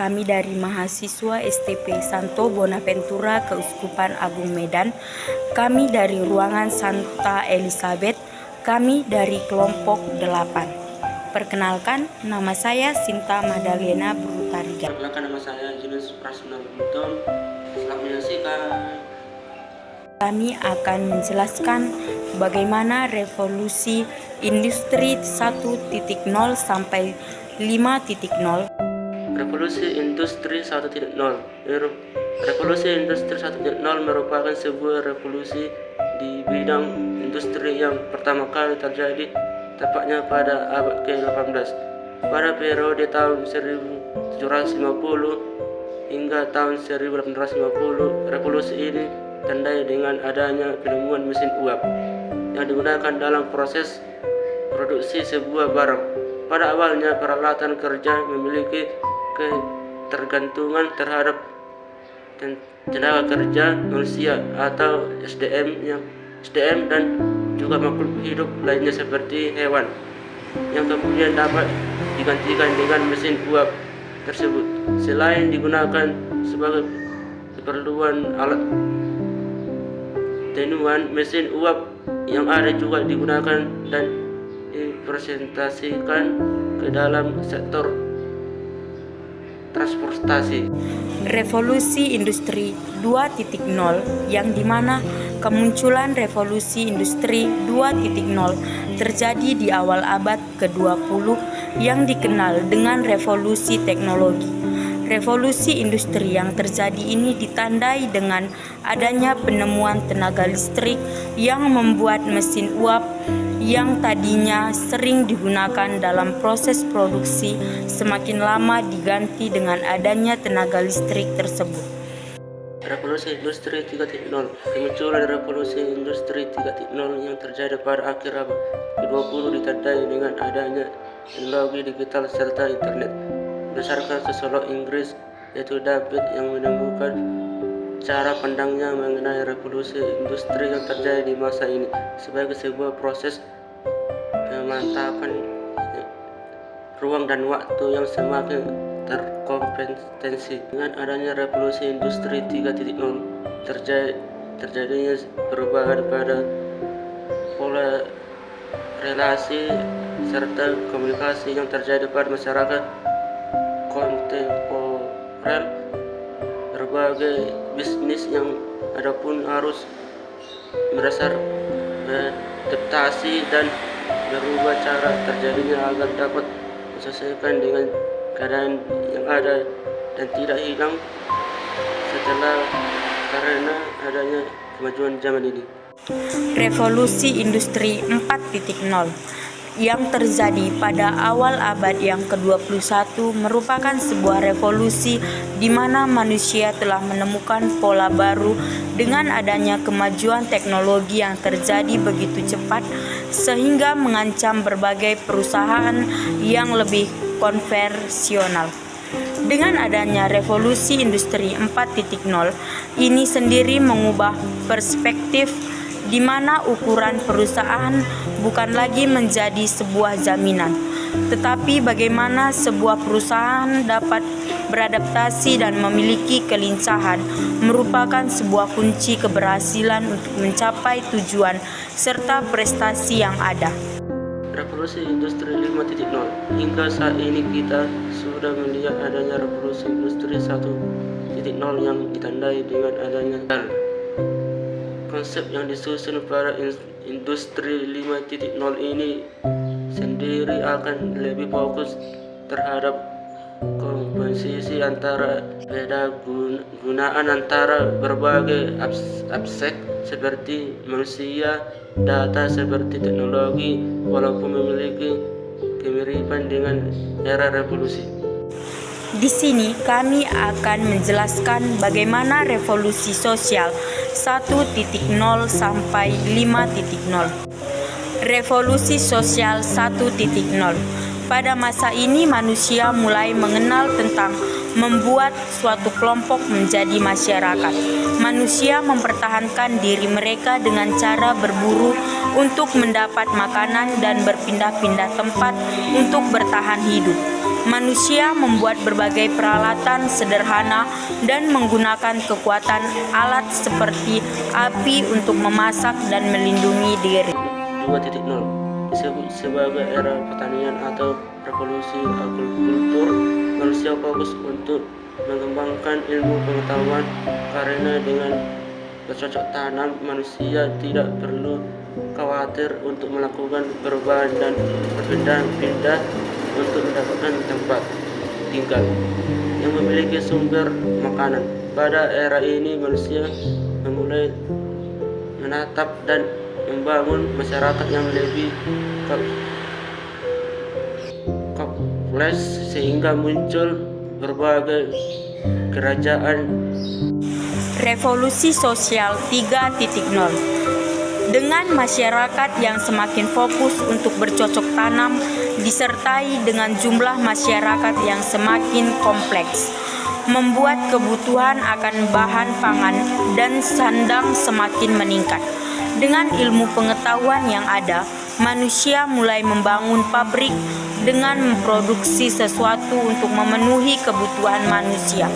Kami dari mahasiswa STP Santo Bonaventura Keuskupan Agung Medan. Kami dari ruangan Santa Elizabeth. Kami dari kelompok 8. Perkenalkan, nama saya Sinta Madalena Brutariga. Perkenalkan, nama saya Junus Prasuna Buton. Selamat menyaksikan. Kami akan menjelaskan bagaimana revolusi industri 1.0 sampai 5.0. Revolusi Industri 1.0. Revolusi Industri 1.0 merupakan sebuah revolusi di bidang industri yang pertama kali terjadi tepatnya pada abad ke-18. Pada periode tahun 1750 hingga tahun 1850, revolusi ini ditandai dengan adanya penemuan mesin uap yang digunakan dalam proses produksi sebuah barang. Pada awalnya, peralatan kerja memiliki ketergantungan terhadap tenaga kerja manusia atau SDM dan juga makhluk hidup lainnya seperti hewan yang kemudian dapat digantikan dengan mesin uap tersebut. Selain digunakan sebagai keperluan alat tenuan, mesin uap yang ada juga digunakan dan dipresentasikan ke dalam sektor transportasi. Revolusi Industri 2.0 yang dimana kemunculan revolusi industri 2.0 terjadi di awal abad ke-20 yang dikenal dengan revolusi teknologi. Revolusi industri yang terjadi ini ditandai dengan adanya penemuan tenaga listrik yang membuat mesin uap yang tadinya sering digunakan dalam proses produksi semakin lama diganti dengan adanya tenaga listrik tersebut. Revolusi Industri 3.0. Kemunculan Revolusi Industri 3.0 yang terjadi pada akhir abad ke-20 ditandai dengan adanya teknologi digital serta internet. Berdasarkan sosiolog Inggris yaitu David yang menemukan cara pandangnya mengenai revolusi industri yang terjadi di masa ini sebagai sebuah proses pemantapan ruang dan waktu yang semakin terkompetensi. Dengan adanya revolusi industri 3.0 terjadinya perubahan pada pola relasi serta komunikasi yang terjadi pada masyarakat kontemporer. Berbagai bisnis yang ada pun harus beradaptasi dan berubah cara terjadinya agar dapat disesuaikan dengan keadaan yang ada dan tidak hilang karena adanya kemajuan zaman ini. Revolusi Industri 4.0 yang terjadi pada awal abad yang ke-21 merupakan sebuah revolusi di mana manusia telah menemukan pola baru dengan adanya kemajuan teknologi yang terjadi begitu cepat sehingga mengancam berbagai perusahaan yang lebih konvensional. Dengan adanya revolusi industri 4.0 ini sendiri mengubah perspektif di mana ukuran perusahaan bukan lagi menjadi sebuah jaminan, tetapi bagaimana sebuah perusahaan dapat beradaptasi dan memiliki kelincahan merupakan sebuah kunci keberhasilan untuk mencapai tujuan serta prestasi yang ada. Revolusi Industri 5.0. Hingga saat ini kita sudah melihat adanya revolusi industri 1.0 yang ditandai dengan adanya konsep yang disusun pada industri 5.0 ini sendiri akan lebih fokus terhadap komposisi antara beda gunaan antara berbagai aspek seperti manusia, data seperti teknologi, walaupun memiliki kemiripan dengan era revolusi. Di sini kami akan menjelaskan bagaimana revolusi sosial 1.0 sampai 5.0. Revolusi sosial 1.0. Pada masa ini manusia mulai mengenal tentang membuat suatu kelompok menjadi masyarakat. Manusia mempertahankan diri mereka dengan cara berburu untuk mendapat makanan dan berpindah-pindah tempat untuk bertahan hidup. manusia membuat berbagai peralatan sederhana dan menggunakan kekuatan alat seperti api untuk memasak dan melindungi diri. 2.0 disebut sebagai era pertanian atau revolusi agrikultur. Manusia fokus untuk mengembangkan ilmu pengetahuan karena dengan bercocok tanam manusia tidak perlu khawatir untuk melakukan perubahan dan berpindah-pindah untuk mendapatkan tempat tinggal yang memiliki sumber makanan. Pada era ini manusia memulai menatap dan membangun masyarakat yang lebih kompleks sehingga muncul berbagai kerajaan. Revolusi sosial 3.0 dengan masyarakat yang semakin fokus untuk bercocok tanam disertai dengan jumlah masyarakat yang semakin kompleks, membuat kebutuhan akan bahan pangan dan sandang semakin meningkat. Dengan ilmu pengetahuan yang ada, manusia mulai membangun pabrik dengan memproduksi sesuatu untuk memenuhi kebutuhan manusia.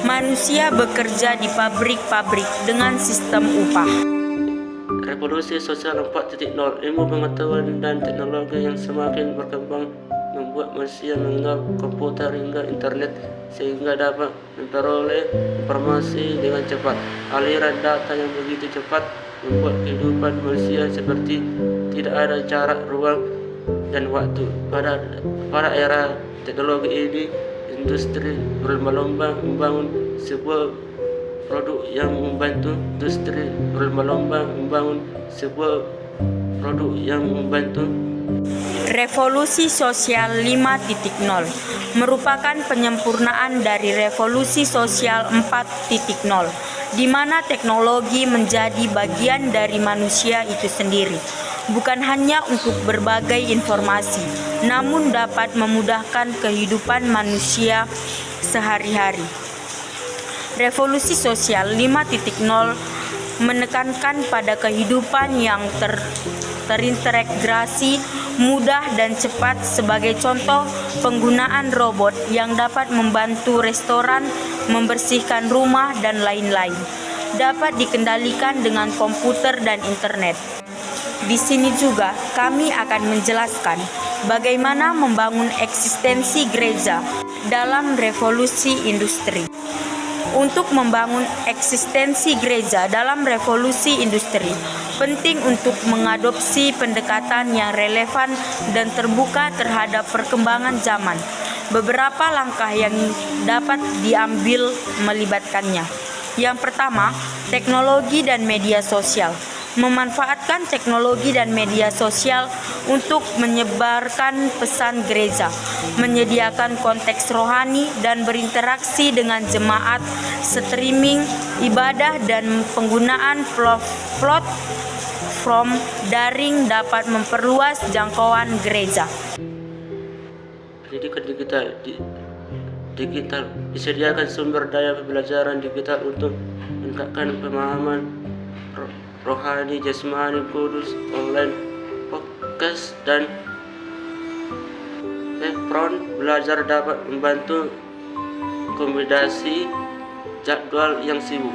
Manusia bekerja di pabrik-pabrik dengan sistem upah. Revolusi sosial 4.0, ilmu pengetahuan dan teknologi yang semakin berkembang membuat manusia mengenal komputer hingga internet sehingga dapat memperoleh informasi dengan cepat. Aliran data yang begitu cepat membuat kehidupan manusia seperti tidak ada jarak ruang dan waktu. Pada era teknologi ini, industri berlomba-lomba membangun sebuah produk yang membantu Revolusi sosial 5.0 merupakan penyempurnaan dari revolusi sosial 4.0, di mana teknologi menjadi bagian dari manusia itu sendiri, bukan hanya untuk berbagai informasi, namun dapat memudahkan kehidupan manusia sehari-hari. Revolusi sosial 5.0 menekankan pada kehidupan yang terintegrasi, mudah dan cepat. Sebagai contoh, penggunaan robot yang dapat membantu restoran, membersihkan rumah, dan lain-lain dapat dikendalikan dengan komputer dan internet. Di sini juga kami akan menjelaskan bagaimana membangun eksistensi gereja dalam revolusi industri. Untuk membangun eksistensi gereja dalam revolusi industri, penting untuk mengadopsi pendekatan yang relevan dan terbuka terhadap perkembangan zaman. Beberapa langkah yang dapat diambil melibatkannya. Yang pertama, teknologi dan media sosial. Memanfaatkan teknologi dan media sosial untuk menyebarkan pesan gereja, menyediakan konteks rohani dan berinteraksi dengan jemaat, streaming ibadah dan penggunaan platform daring dapat memperluas jangkauan gereja. Pendidikan digital disediakan sumber daya pembelajaran digital untuk meningkatkan pemahaman rohani, jasmani, kudus, online, podcast, dan front belajar dapat membantu kombinasi jadwal yang sibuk.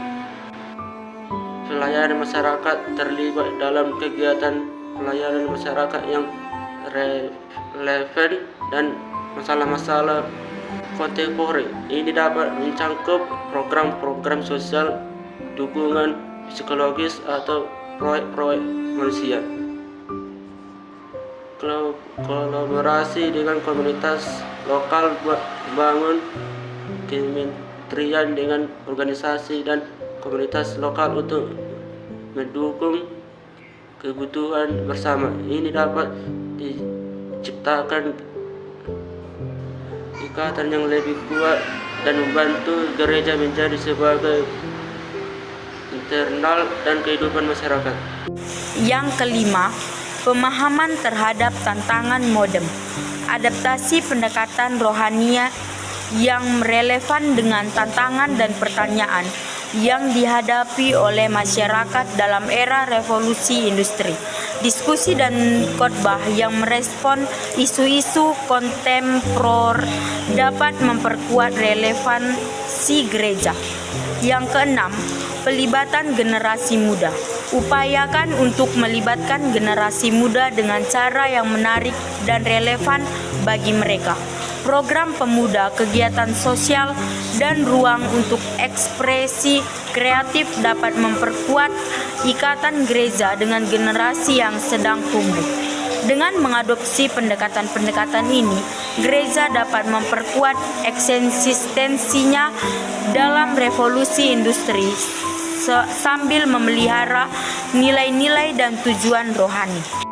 Pelayanan masyarakat terlibat dalam kegiatan pelayanan masyarakat yang relevan dan masalah-masalah kontemporer. Ini dapat mencangkup program-program sosial, dukungan psikologis atau proyek-proyek manusia. Kolaborasi dengan komunitas lokal buat membangun kementerian dengan organisasi dan komunitas lokal untuk mendukung kebutuhan bersama. Ini dapat diciptakan ikatan yang lebih kuat dan membantu gereja menjadi sebagai internal dan kehidupan masyarakat. Yang kelima, pemahaman terhadap tantangan modern. Adaptasi pendekatan rohania yang relevan dengan tantangan dan pertanyaan yang dihadapi oleh masyarakat dalam era revolusi industri. diskusi dan khotbah yang merespon isu-isu kontemporer dapat memperkuat relevansi gereja. Yang keenam, pelibatan generasi muda. Upayakan untuk melibatkan generasi muda dengan cara yang menarik dan relevan bagi mereka. Program pemuda, kegiatan sosial, dan ruang untuk ekspresi kreatif dapat memperkuat ikatan gereja dengan generasi yang sedang tumbuh. Dengan mengadopsi pendekatan-pendekatan ini, gereja dapat memperkuat eksistensinya dalam revolusi industri sambil memelihara nilai-nilai dan tujuan rohani.